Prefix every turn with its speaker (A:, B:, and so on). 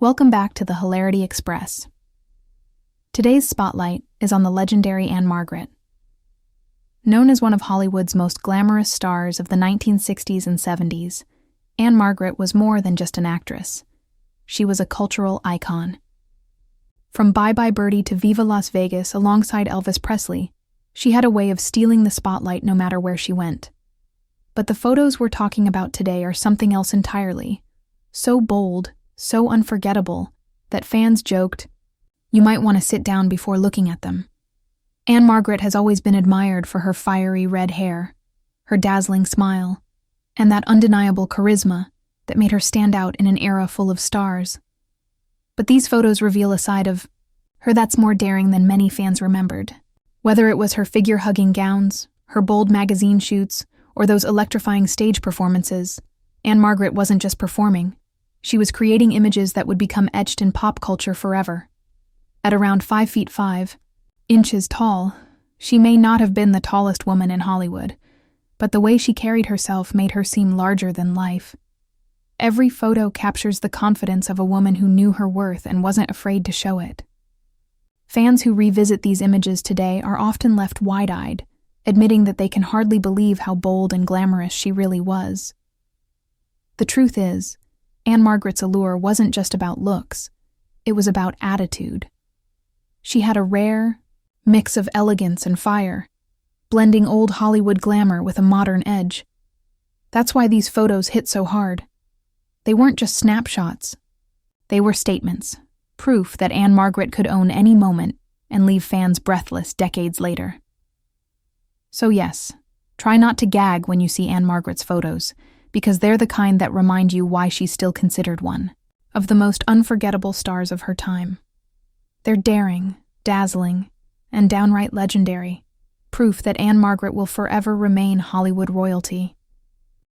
A: Welcome back to the Hilarity Express. Today's spotlight is on the legendary Ann-Margret. Known as one of Hollywood's most glamorous stars of the 1960s and 70s, Ann-Margret was more than just an actress. She was a cultural icon. From Bye Bye Birdie to Viva Las Vegas alongside Elvis Presley, she had a way of stealing the spotlight no matter where she went. But the photos we're talking about today are something else entirely. So bold, so unforgettable, that fans joked, "You might want to sit down before looking at them." Ann-Margret has always been admired for her fiery red hair, her dazzling smile, and that undeniable charisma that made her stand out in an era full of stars. But these photos reveal a side of her that's more daring than many fans remembered. Whether it was her figure-hugging gowns, her bold magazine shoots, or those electrifying stage performances, Ann-Margret wasn't just performing. She was creating images that would become etched in pop culture forever. At around 5'5" tall, she may not have been the tallest woman in Hollywood, but the way she carried herself made her seem larger than life. Every photo captures the confidence of a woman who knew her worth and wasn't afraid to show it. Fans who revisit these images today are often left wide-eyed, admitting that they can hardly believe how bold and glamorous she really was. The truth is, Ann-Margret's allure wasn't just about looks, it was about attitude. She had a rare mix of elegance and fire, blending old Hollywood glamour with a modern edge. That's why these photos hit so hard. They weren't just snapshots. They were statements, proof that Ann-Margret could own any moment and leave fans breathless decades later. So yes, try not to gag when you see Ann-Margret's photos, because they're the kind that remind you why she's still considered one of the most unforgettable stars of her time. They're daring, dazzling, and downright legendary, proof that Ann-Margret will forever remain Hollywood royalty.